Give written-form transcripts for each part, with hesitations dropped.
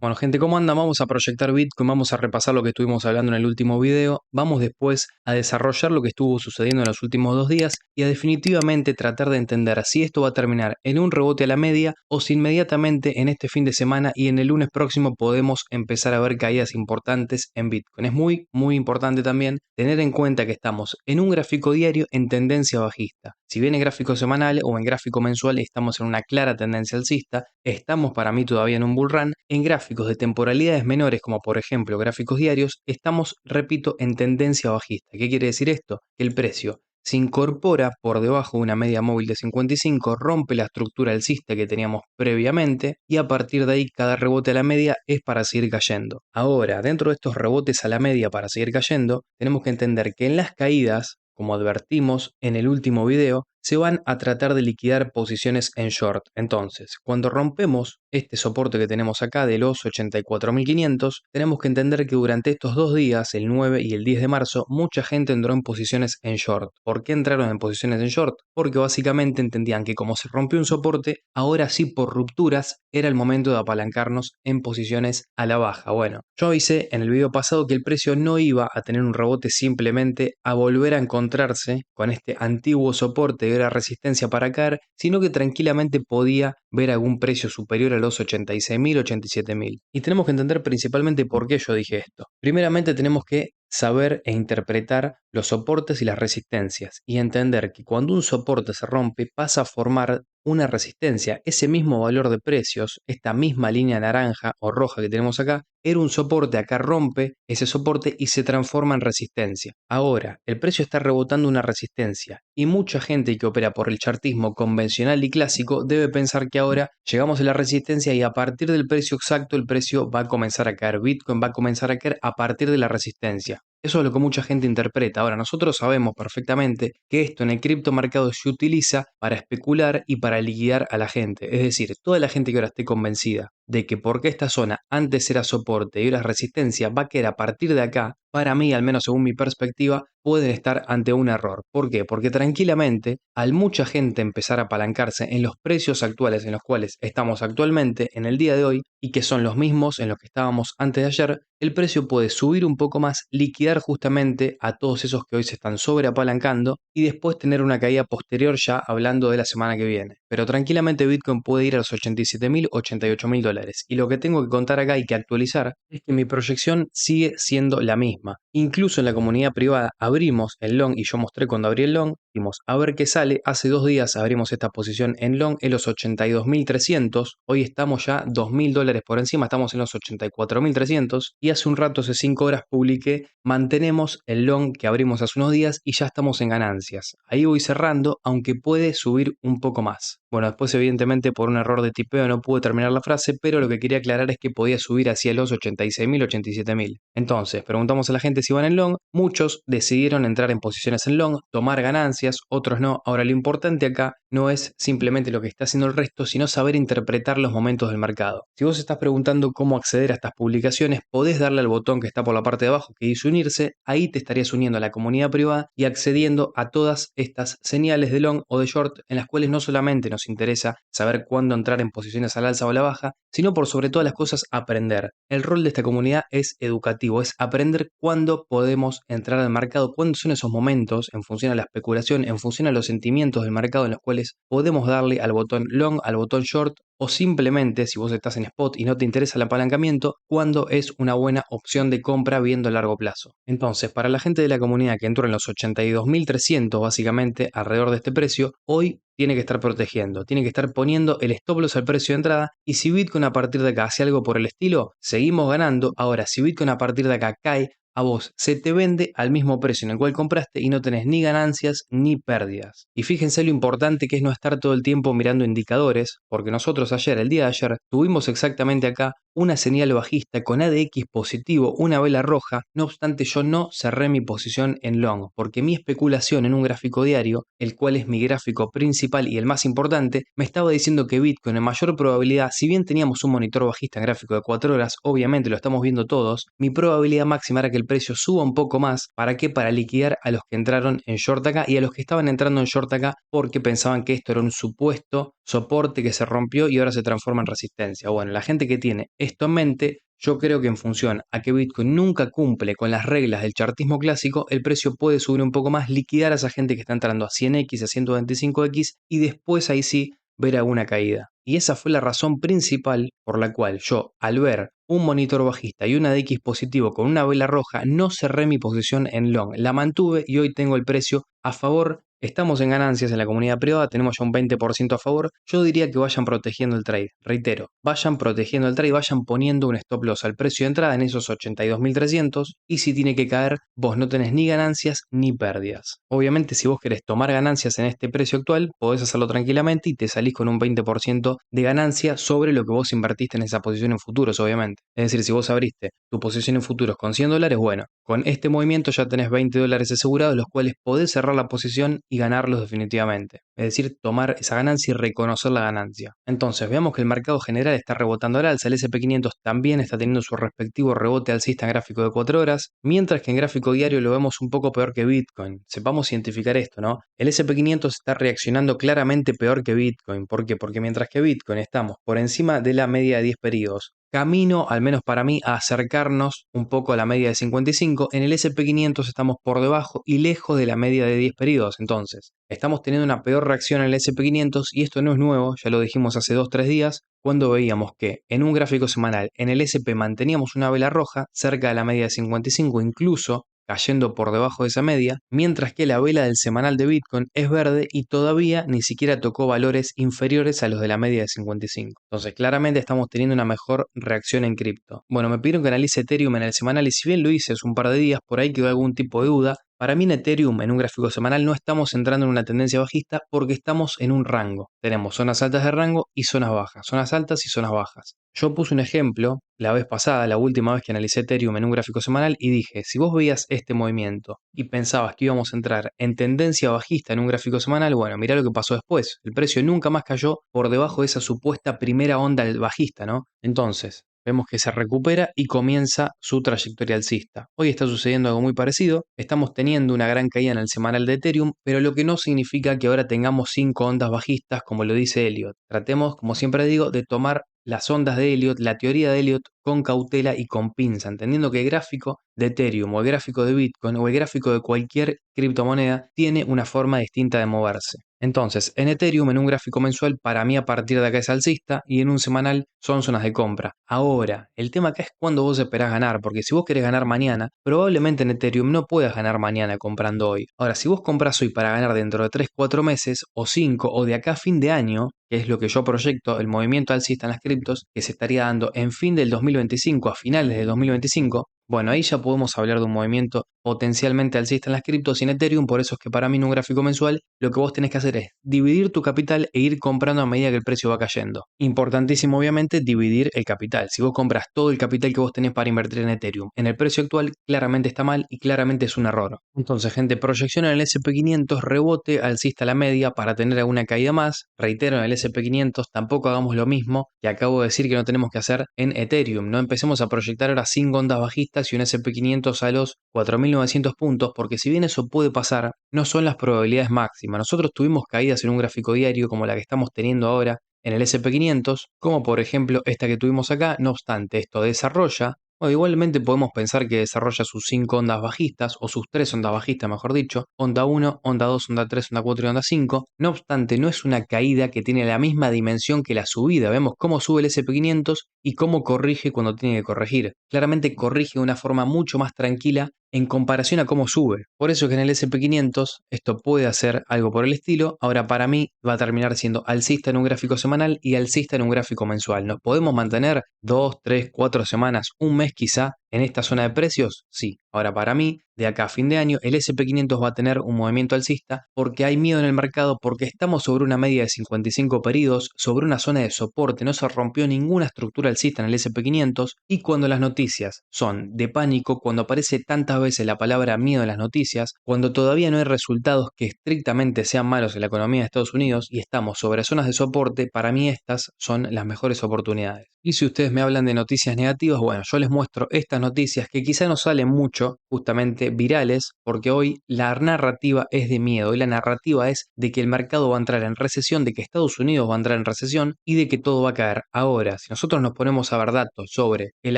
Bueno, gente, ¿cómo andan? Vamos a proyectar Bitcoin, vamos a repasar lo que estuvimos hablando en el último video, vamos después a desarrollar lo que estuvo sucediendo en los últimos 2 días y a definitivamente tratar de entender si esto va a terminar en un rebote a la media o si inmediatamente en este fin de semana y en el lunes próximo podemos empezar a ver caídas importantes en Bitcoin. Es muy importante también tener en cuenta que estamos en un gráfico diario en tendencia bajista. Si bien en gráfico semanal o en gráfico mensual estamos en una clara tendencia alcista, estamos para mí todavía en un bull run. En gráficos de temporalidades menores, como por ejemplo gráficos diarios, estamos, repito, en tendencia bajista. ¿Qué quiere decir esto? Que el precio se incorpora por debajo de una media móvil de 55, rompe la estructura alcista que teníamos previamente y a partir de ahí cada rebote a la media es para seguir cayendo. Ahora, dentro de estos rebotes a la media para seguir cayendo, tenemos que entender que en las caídas, como advertimos en el último video, se van a tratar de liquidar posiciones en short. Entonces, cuando rompemos este soporte que tenemos acá de los 84.500, tenemos que entender que durante estos 2 días, el 9 y el 10 de marzo, mucha gente entró en posiciones en short. ¿Por qué entraron en posiciones en short? Porque básicamente entendían que como se rompió un soporte, ahora sí por rupturas era el momento de apalancarnos en posiciones a la baja. Bueno, yo avisé en el video pasado que el precio no iba a tener un rebote simplemente a volver a encontrarse con este antiguo soporte de la resistencia para caer, sino que tranquilamente podía ver algún precio superior a los 86.000, 87.000. Y tenemos que entender principalmente por qué yo dije esto. Primeramente tenemos que saber e interpretar los soportes y las resistencias y entender que cuando un soporte se rompe pasa a formar una resistencia. Ese mismo valor de precios, esta misma línea naranja o roja que tenemos acá, era un soporte, acá rompe ese soporte y se transforma en resistencia. Ahora, el precio está rebotando una resistencia y mucha gente que opera por el chartismo convencional y clásico debe pensar que ahora llegamos a la resistencia y a partir del precio exacto el precio va a comenzar a caer. Bitcoin va a comenzar a caer a partir de la resistencia. Eso es lo que mucha gente interpreta. Ahora, nosotros sabemos perfectamente que esto en el criptomercado se utiliza para especular y para liquidar a la gente. Es decir, toda la gente que ahora esté convencida de que porque esta zona antes era soporte y ahora es resistencia, va a caer a partir de acá, para mí, al menos según mi perspectiva, pueden estar ante un error. ¿Por qué? Porque tranquilamente, al mucha gente empezar a apalancarse en los precios actuales en los cuales estamos actualmente, en el día de hoy, y que son los mismos en los que estábamos antes de ayer, el precio puede subir un poco más, liquidar justamente a todos esos que hoy se están sobreapalancando y después tener una caída posterior ya hablando de la semana que viene. Pero tranquilamente Bitcoin puede ir a los 87.000, 88.000 dólares. Y lo que tengo que contar acá y que actualizar es que mi proyección sigue siendo la misma. Incluso en la comunidad privada abrimos el long y yo mostré cuando abrí el long, dimos a ver qué sale. Hace 2 días abrimos esta posición en long en los 82.300. Hoy estamos ya 2.000 dólares por encima, estamos en los 84.300. Y hace un rato, hace 5 horas, publiqué, mantenemos el long que abrimos hace unos días y ya estamos en ganancias. Ahí voy cerrando, aunque puede subir un poco más. Bueno, después evidentemente por un error de tipeo no pude terminar la frase, pero lo que quería aclarar es que podía subir hacia los 86.000, 87.000. Entonces, preguntamos a la gente si van en long, muchos decidieron entrar en posiciones en long, tomar ganancias, otros no. Ahora, lo importante acá no es simplemente lo que está haciendo el resto, sino saber interpretar los momentos del mercado. Si vos estás preguntando cómo acceder a estas publicaciones, podés darle al botón que está por la parte de abajo que dice unirse, ahí te estarías uniendo a la comunidad privada y accediendo a todas estas señales de long o de short en las cuales no solamente nos interesa saber cuándo entrar en posiciones al alza o a la baja, sino por sobre todas las cosas aprender. El rol de esta comunidad es educativo, es aprender cuándo podemos entrar al mercado, cuándo son esos momentos en función a la especulación, en función a los sentimientos del mercado en los cuales podemos darle al botón long, al botón short o simplemente, si vos estás en spot y no te interesa el apalancamiento, cuándo es una buena opción de compra viendo a largo plazo. Entonces, para la gente de la comunidad que entró en los 82.300 básicamente alrededor de este precio, hoy tiene que estar protegiendo, tiene que estar poniendo el stop loss al precio de entrada y si Bitcoin a partir de acá hace algo por el estilo, seguimos ganando. Ahora, si Bitcoin a partir de acá cae, a vos se te vende al mismo precio en el cual compraste y no tenés ni ganancias ni pérdidas. Y fíjense lo importante que es no estar todo el tiempo mirando indicadores, porque nosotros ayer, el día de ayer, tuvimos exactamente acá una señal bajista con ADX positivo, una vela roja. No obstante, yo no cerré mi posición en long, porque mi especulación en un gráfico diario, el cual es mi gráfico principal y el más importante, me estaba diciendo que Bitcoin en mayor probabilidad, si bien teníamos un monitor bajista en gráfico de 4 horas, obviamente lo estamos viendo todos, mi probabilidad máxima era que el el precio suba un poco más. ¿Para qué? Para liquidar a los que entraron en short acá y a los que estaban entrando en short acá porque pensaban que esto era un supuesto soporte que se rompió y ahora se transforma en resistencia. Bueno, la gente que tiene esto en mente, yo creo que en función a que Bitcoin nunca cumple con las reglas del chartismo clásico, el precio puede subir un poco más, liquidar a esa gente que está entrando a 100x, a 125x y después ahí sí ver alguna caída. Y esa fue la razón principal por la cual yo, al ver un monitor bajista y una DX positivo con una vela roja, no cerré mi posición en long, la mantuve y hoy tengo el precio a favor. Estamos en ganancias en la comunidad privada, tenemos ya un 20% a favor. Yo diría que vayan protegiendo el trade. Reitero, vayan protegiendo el trade, vayan poniendo un stop loss al precio de entrada en esos 82.300 y si tiene que caer, vos no tenés ni ganancias ni pérdidas. Obviamente, si vos querés tomar ganancias en este precio actual, podés hacerlo tranquilamente y te salís con un 20% de ganancia sobre lo que vos invertiste en esa posición en futuros, obviamente. Es decir, si vos abriste tu posición en futuros con $100, bueno, con este movimiento ya tenés $20 asegurados, los cuales podés cerrar la posición y ganarlos definitivamente. Es decir, tomar esa ganancia y reconocer la ganancia. Entonces, veamos que el mercado general está rebotando al alza, el S&P 500 también está teniendo su respectivo rebote alcista en gráfico de 4 horas, mientras que en gráfico diario lo vemos un poco peor que Bitcoin. Sepamos identificar esto, ¿no? El S&P 500 está reaccionando claramente peor que Bitcoin. ¿Por qué? Porque mientras que Bitcoin estamos por encima de la media de 10 periodos, camino, al menos para mí, a acercarnos un poco a la media de 55. En el S&P 500 estamos por debajo y lejos de la media de 10 periodos. Entonces, estamos teniendo una peor reacción en el S&P 500 y esto no es nuevo, ya lo dijimos hace 2-3 días, cuando veíamos que en un gráfico semanal en el S&P manteníamos una vela roja cerca de la media de 55, incluso cayendo por debajo de esa media, mientras que la vela del semanal de Bitcoin es verde y todavía ni siquiera tocó valores inferiores a los de la media de 55. Entonces, claramente estamos teniendo una mejor reacción en cripto. Bueno, me pidieron que analice Ethereum en el semanal y si bien lo hice hace un par de días, por ahí quedó algún tipo de duda. Para mí en Ethereum, en un gráfico semanal, no estamos entrando en una tendencia bajista porque estamos en un rango. Tenemos zonas altas de rango y zonas bajas, zonas altas y zonas bajas. Yo puse un ejemplo la vez pasada, la última vez que analicé Ethereum en un gráfico semanal y dije, si vos veías este movimiento y pensabas que íbamos a entrar en tendencia bajista en un gráfico semanal, bueno, mirá lo que pasó después. El precio nunca más cayó por debajo de esa supuesta primera onda bajista, ¿no? Entonces, vemos que se recupera y comienza su trayectoria alcista. Hoy está sucediendo algo muy parecido. Estamos teniendo una gran caída en el semanal de Ethereum, pero lo que no significa que ahora tengamos 5 ondas bajistas, como lo dice Elliot. Tratemos, como siempre digo, de tomar las ondas de Elliot, la teoría de Elliot, con cautela y con pinza, entendiendo que el gráfico de Ethereum o el gráfico de Bitcoin o el gráfico de cualquier criptomoneda tiene una forma distinta de moverse. Entonces, en Ethereum, en un gráfico mensual, para mí a partir de acá es alcista y en un semanal son zonas de compra. Ahora, el tema acá es cuándo vos esperás ganar, porque si vos querés ganar mañana, probablemente en Ethereum no puedas ganar mañana comprando hoy. Ahora, si vos compras hoy para ganar dentro de 3-4 meses, o 5, o de acá a fin de año, que es lo que yo proyecto, el movimiento alcista en las criptos, que se estaría dando en fin del 2025, a finales del 2025, bueno, ahí ya podemos hablar de un movimiento potencialmente alcista en las criptos y en Ethereum, por eso es que para mí en un gráfico mensual lo que vos tenés que hacer es dividir tu capital e ir comprando a medida que el precio va cayendo. Importantísimo obviamente dividir el capital. Si vos compras todo el capital que vos tenés para invertir en Ethereum, en el precio actual claramente está mal y claramente es un error. Entonces, gente, proyección en el S&P 500, rebote alcista a la media para tener alguna caída más. Reitero, en el S&P 500 tampoco hagamos lo mismo que acabo de decir que no tenemos que hacer en Ethereum. No empecemos a proyectar ahora 5 ondas bajistas y un S&P 500 a los 4.900 puntos, porque si bien eso puede pasar, no son las probabilidades máximas. Nosotros tuvimos caídas en un gráfico diario como la que estamos teniendo ahora en el S&P 500, como por ejemplo esta que tuvimos acá. No obstante, esto desarrolla, o igualmente podemos pensar que desarrolla sus 5 ondas bajistas, o sus 3 ondas bajistas mejor dicho, onda 1, onda 2, onda 3, onda 4 y onda 5. No obstante, no es una caída que tiene la misma dimensión que la subida. Vemos cómo sube el S&P 500 y cómo corrige cuando tiene que corregir. Claramente corrige de una forma mucho más tranquila en comparación a cómo sube. Por eso es que en el S&P 500 esto puede hacer algo por el estilo. Ahora para mí va a terminar siendo alcista en un gráfico semanal y alcista en un gráfico mensual. ¿Nos podemos mantener 2, 3, 4 semanas, un mes quizá en esta zona de precios? Sí. Ahora para mí, de acá a fin de año, el S&P 500 va a tener un movimiento alcista porque hay miedo en el mercado, porque estamos sobre una media de 55 periodos, sobre una zona de soporte, no se rompió ninguna estructura alcista en el S&P 500 y cuando las noticias son de pánico, cuando aparece tantas veces la palabra miedo en las noticias, cuando todavía no hay resultados que estrictamente sean malos en la economía de Estados Unidos y estamos sobre zonas de soporte, para mí estas son las mejores oportunidades. Y si ustedes me hablan de noticias negativas, bueno, yo les muestro estas noticias que quizá no salen mucho, justamente virales, porque hoy la narrativa es de miedo. Hoy la narrativa es de que el mercado va a entrar en recesión, de que Estados Unidos va a entrar en recesión y de que todo va a caer. Ahora, si nosotros nos ponemos a ver datos sobre el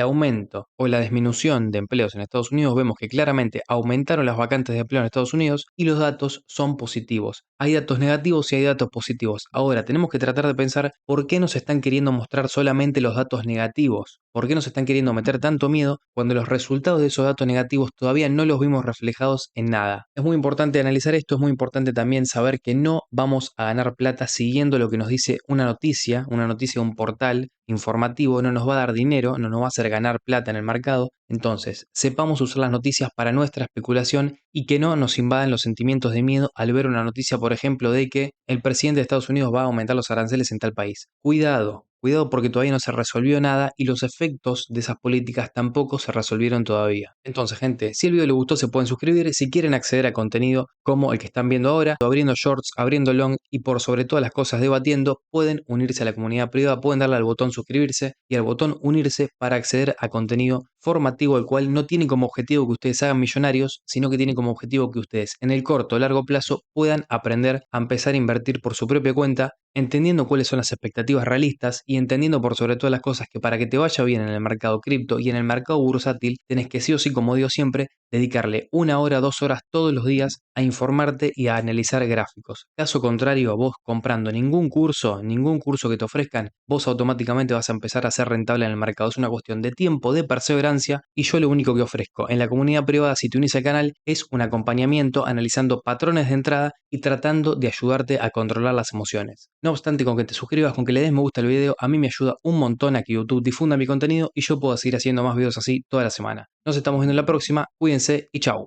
aumento o la disminución de empleos en Estados Unidos, vemos que claramente aumentaron las vacantes de empleo en Estados Unidos y los datos son positivos. Hay datos negativos y hay datos positivos. Ahora, tenemos que tratar de pensar por qué nos están queriendo mostrar solamente los datos negativos. ¿Por qué nos están queriendo meter tanto miedo cuando los resultados de esos datos negativos todavía no los vimos reflejados en nada? Es muy importante analizar esto, es muy importante también saber que no vamos a ganar plata siguiendo lo que nos dice una noticia de un portal informativo, no nos va a dar dinero, no nos va a hacer ganar plata en el mercado. Entonces, sepamos usar las noticias para nuestra especulación y que no nos invadan los sentimientos de miedo al ver una noticia, por ejemplo, de que el presidente de Estados Unidos va a aumentar los aranceles en tal país. Cuidado. Cuidado porque todavía no se resolvió nada y los efectos de esas políticas tampoco se resolvieron todavía. Entonces, gente, si el video les gustó se pueden suscribir si quieren acceder a contenido como el que están viendo ahora, abriendo shorts, abriendo long y por sobre todas las cosas debatiendo, pueden unirse a la comunidad privada, pueden darle al botón suscribirse y al botón unirse para acceder a contenido formativo, el cual no tiene como objetivo que ustedes hagan millonarios, sino que tiene como objetivo que ustedes en el corto o largo plazo puedan aprender a empezar a invertir por su propia cuenta, entendiendo cuáles son las expectativas realistas y entendiendo por sobre todas las cosas que para que te vaya bien en el mercado cripto y en el mercado bursátil, tenés que sí o sí, como digo siempre, dedicarle 1 hora, 2 horas todos los días a informarte y a analizar gráficos. Caso contrario, vos comprando ningún curso que te ofrezcan, vos automáticamente vas a empezar a ser rentable en el mercado. Es una cuestión de tiempo, de perseverancia y yo lo único que ofrezco en la comunidad privada, si te unís al canal, es un acompañamiento analizando patrones de entrada y tratando de ayudarte a controlar las emociones. No obstante, con que te suscribas, con que le des me gusta al video, a mí me ayuda un montón a que YouTube difunda mi contenido y yo puedo seguir haciendo más videos así toda la semana. Nos estamos viendo en la próxima, cuídense y chau.